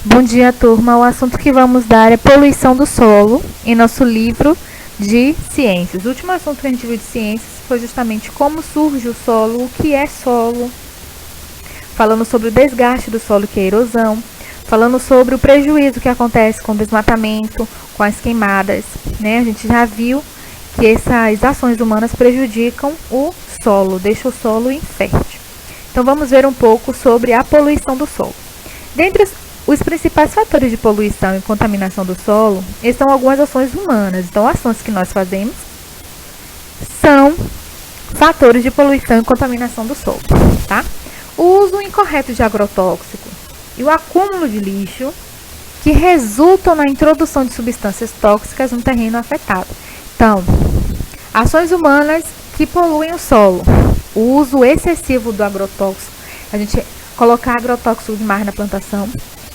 Bom dia, turma. O assunto que vamos dar é poluição do solo em nosso livro de ciências. O último assunto que a gente viu de ciências foi justamente como surge o solo, o que é solo, falando sobre o desgaste do solo, que é a erosão, falando sobre o prejuízo que acontece com o desmatamento, com as queimadas, né? A gente já viu que essas ações humanas prejudicam o solo, deixam o solo infértil. Então vamos ver um pouco sobre a poluição do solo. Dentre os principais fatores de poluição e contaminação do solo são algumas ações humanas. Então, ações que nós fazemos são fatores de poluição e contaminação do solo, tá? O uso incorreto de agrotóxico e o acúmulo de lixo que resultam na introdução de substâncias tóxicas no terreno afetado. Então, ações humanas que poluem o solo. O uso excessivo do agrotóxico, a gente colocar agrotóxico demais na plantação.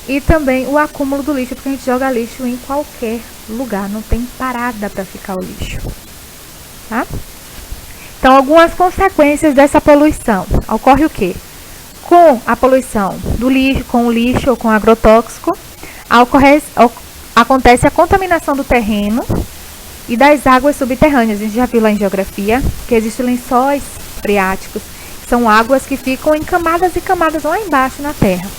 E também o acúmulo do lixo, porque a gente joga lixo em qualquer lugar, não tem parada para ficar o lixo, tá? Então, algumas consequências dessa poluição. Ocorre o quê? Com a poluição do lixo, com o lixo ou com o agrotóxico, acontece a contaminação do terreno e das águas subterrâneas. A gente já viu lá em geografia que existem lençóis freáticos, que são águas que ficam em camadas e camadas lá embaixo na terra.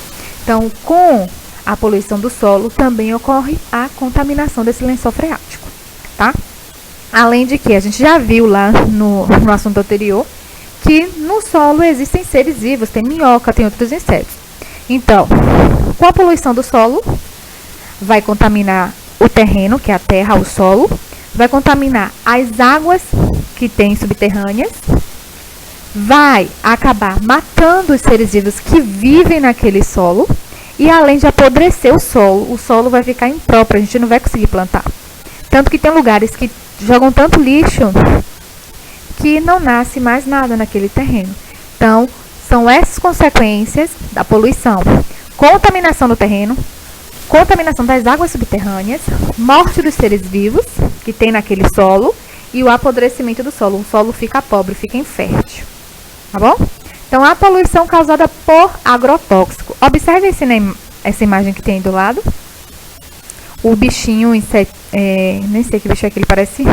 Então, com a poluição do solo, também ocorre a contaminação desse lençol freático, tá? Além de que, a gente já viu lá no assunto anterior, que no solo existem seres vivos, tem minhoca, tem outros insetos. Então, com a poluição do solo, vai contaminar o terreno, que é a terra, o solo, vai contaminar as águas que tem subterrâneas, vai acabar matando os seres vivos que vivem naquele solo e, além de apodrecer o solo vai ficar impróprio, a gente não vai conseguir plantar. Tanto que tem lugares que jogam tanto lixo que não nasce mais nada naquele terreno. Então, são essas consequências da poluição: contaminação do terreno, contaminação das águas subterrâneas, morte dos seres vivos que tem naquele solo e o apodrecimento do solo. O solo fica pobre, fica infértil. Tá bom? Então, a poluição causada por agrotóxico. Observe essa imagem que tem aí do lado. O bichinho, nem sei que bicho é aquele, parece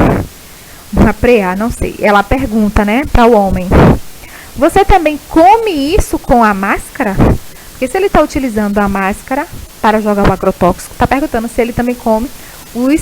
uma preá, não sei. Ela pergunta, né, para o homem: você também come isso com a máscara? Porque se ele está utilizando a máscara para jogar o agrotóxico, está perguntando se ele também come os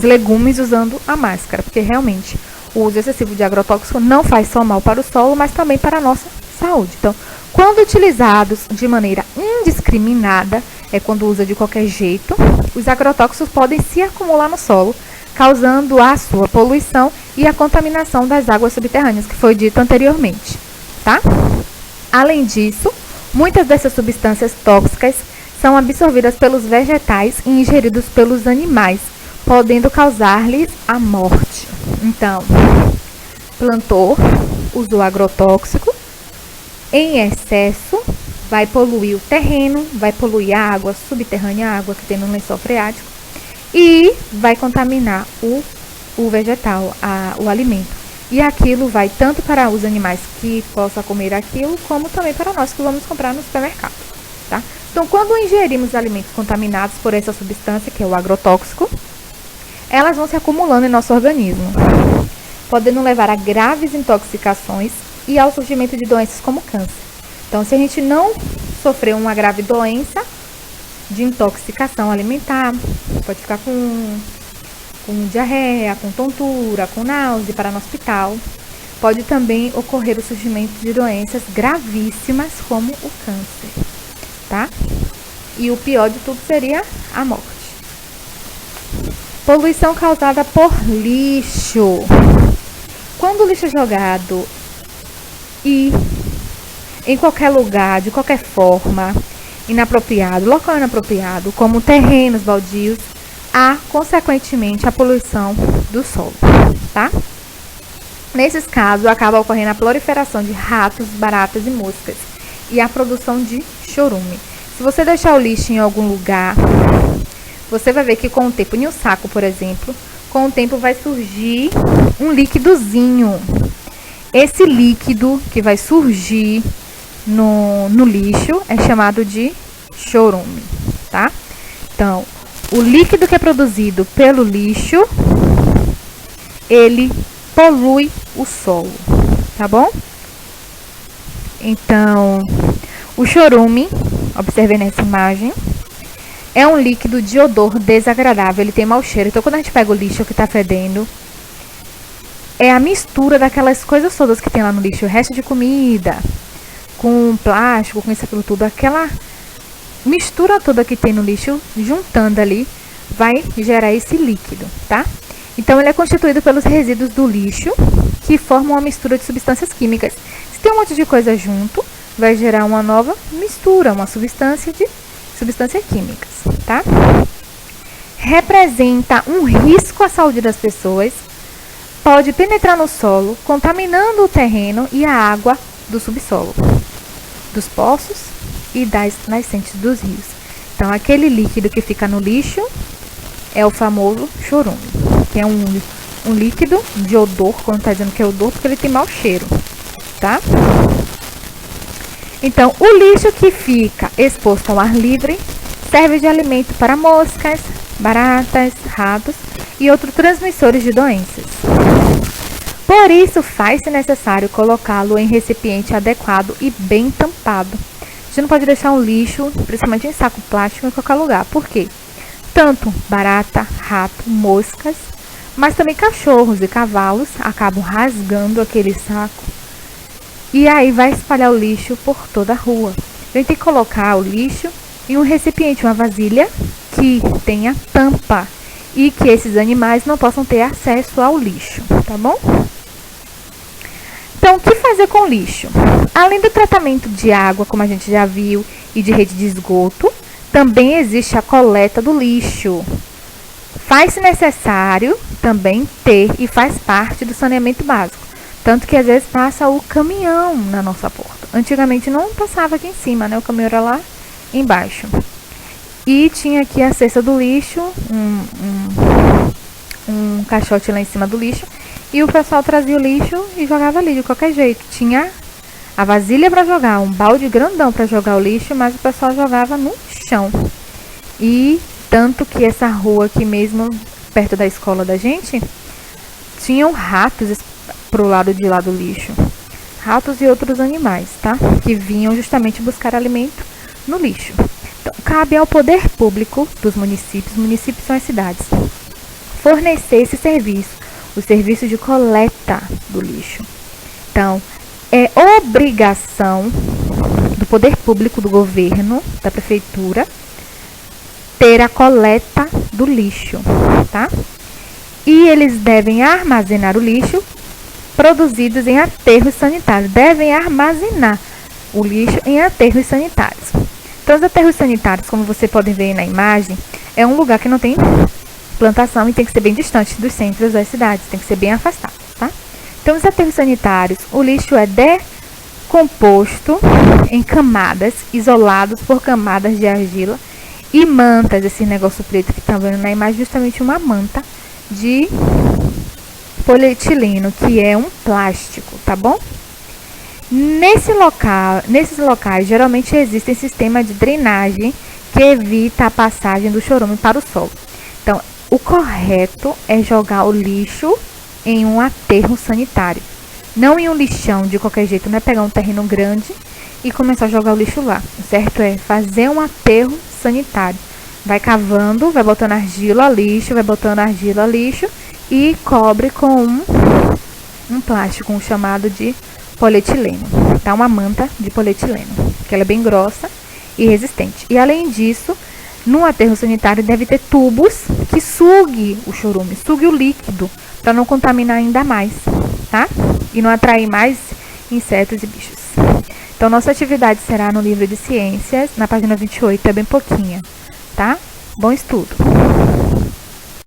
legumes usando a máscara. Porque realmente o uso excessivo de agrotóxico não faz só mal para o solo, mas também para a nossa saúde. Então, quando utilizados de maneira indiscriminada, é quando usa de qualquer jeito, os agrotóxicos podem se acumular no solo, causando a sua poluição e a contaminação das águas subterrâneas, que foi dito anteriormente, tá? Além disso, muitas dessas substâncias tóxicas são absorvidas pelos vegetais e ingeridos pelos animais, podendo causar-lhes a morte. Então, plantou, usou agrotóxico, em excesso, vai poluir o terreno, vai poluir a água subterrânea, a água que tem no lençol freático, e vai contaminar o vegetal, o alimento. E aquilo vai tanto para os animais que possam comer aquilo, como também para nós que vamos comprar no supermercado, tá? Então, quando ingerimos alimentos contaminados por essa substância, que é o agrotóxico, elas vão se acumulando em nosso organismo, podendo levar a graves intoxicações e ao surgimento de doenças como câncer. Então, se a gente não sofreu uma grave doença de intoxicação alimentar, pode ficar com diarreia, com tontura, com náusea, para no hospital. Pode também ocorrer o surgimento de doenças gravíssimas como o câncer, tá? E o pior de tudo seria a morte. Poluição causada por lixo. Quando o lixo é jogado e em qualquer lugar, de qualquer forma, inapropriado, local inapropriado, como terrenos baldios, há, consequentemente, a poluição do solo, tá? Nesses casos, acaba ocorrendo a proliferação de ratos, baratas e moscas e a produção de chorume. Se você deixar o lixo em algum lugar, você vai ver que com o tempo, em um saco, por exemplo, com o tempo vai surgir um líquidozinho. Esse líquido que vai surgir no lixo é chamado de chorume, tá? Então, o líquido que é produzido pelo lixo, ele polui o solo, tá bom? Então, o chorume, observem nessa imagem, é um líquido de odor desagradável, ele tem mau cheiro. Então, quando a gente pega o lixo que tá fedendo, é a mistura daquelas coisas todas que tem lá no lixo, o resto de comida, com plástico, com isso, aquilo tudo, aquela mistura toda que tem no lixo, juntando ali, vai gerar esse líquido, tá? Então, ele é constituído pelos resíduos do lixo, que formam uma mistura de substâncias químicas. Se tem um monte de coisa junto, vai gerar uma nova mistura, uma substâncias químicas, tá? Representa um risco à saúde das pessoas, pode penetrar no solo, contaminando o terreno e a água do subsolo, dos poços e das nascentes dos rios. Então, aquele líquido que fica no lixo é o famoso chorume, que é um líquido de odor, quando está dizendo que é odor, porque ele tem mau cheiro, tá? Então, o lixo que fica exposto ao ar livre serve de alimento para moscas, baratas, ratos e outros transmissores de doenças. Por isso, faz-se necessário colocá-lo em recipiente adequado e bem tampado. A gente não pode deixar um lixo, principalmente em saco plástico, em qualquer lugar. Por quê? Tanto barata, rato, moscas, mas também cachorros e cavalos acabam rasgando aquele saco e aí vai espalhar o lixo por toda a rua. A gente tem que colocar o lixo em um recipiente, uma vasilha que tenha tampa e que esses animais não possam ter acesso ao lixo, tá bom? Então, o que fazer com o lixo? Além do tratamento de água, como a gente já viu, e de rede de esgoto, também existe a coleta do lixo. Faz-se necessário também ter e faz parte do saneamento básico. Tanto que às vezes passa o caminhão na nossa porta. Antigamente não passava aqui em cima, né? O caminhão era lá embaixo. E tinha aqui a cesta do lixo, um caixote lá em cima do lixo. E o pessoal trazia o lixo e jogava ali de qualquer jeito. Tinha a vasilha para jogar, um balde grandão para jogar o lixo, mas o pessoal jogava no chão. E tanto que essa rua aqui mesmo, perto da escola da gente, tinham ratos pro lado de lá do lixo. Ratos e outros animais, tá? Que vinham justamente buscar alimento no lixo. Então, cabe ao poder público dos municípios são as cidades, fornecer esse serviço, o serviço de coleta do lixo. Então, é obrigação do poder público, do governo, da prefeitura, ter a coleta do lixo, tá? E eles devem armazenar o lixo produzidos em aterros sanitários. Devem armazenar o lixo em aterros sanitários. Então, os aterros sanitários, como você pode ver na imagem, é um lugar que não tem plantação e tem que ser bem distante dos centros das cidades, tem que ser bem afastado, tá? Então, os aterros sanitários, o lixo é decomposto em camadas, isolados por camadas de argila e mantas. Esse negócio preto que estão vendo na imagem, justamente uma manta de polietileno, que é um plástico, tá bom? Nesses locais, geralmente existem sistemas de drenagem que evita a passagem do chorume para o solo. Então, o correto é jogar o lixo em um aterro sanitário, não em um lixão de qualquer jeito. Não é pegar um terreno grande e começar a jogar o lixo lá. O certo é fazer um aterro sanitário. Vai cavando, vai botando argila, lixo, vai botando argila, lixo e cobre com um plástico, chamado de polietileno, tá? Uma manta de polietileno, que ela é bem grossa e resistente. E além disso, no aterro sanitário deve ter tubos que sugue o chorume, sugue o líquido, para não contaminar ainda mais, tá? E não atrair mais insetos e bichos. Então, nossa atividade será no livro de ciências, na página 28, é bem pouquinha, tá? Bom estudo!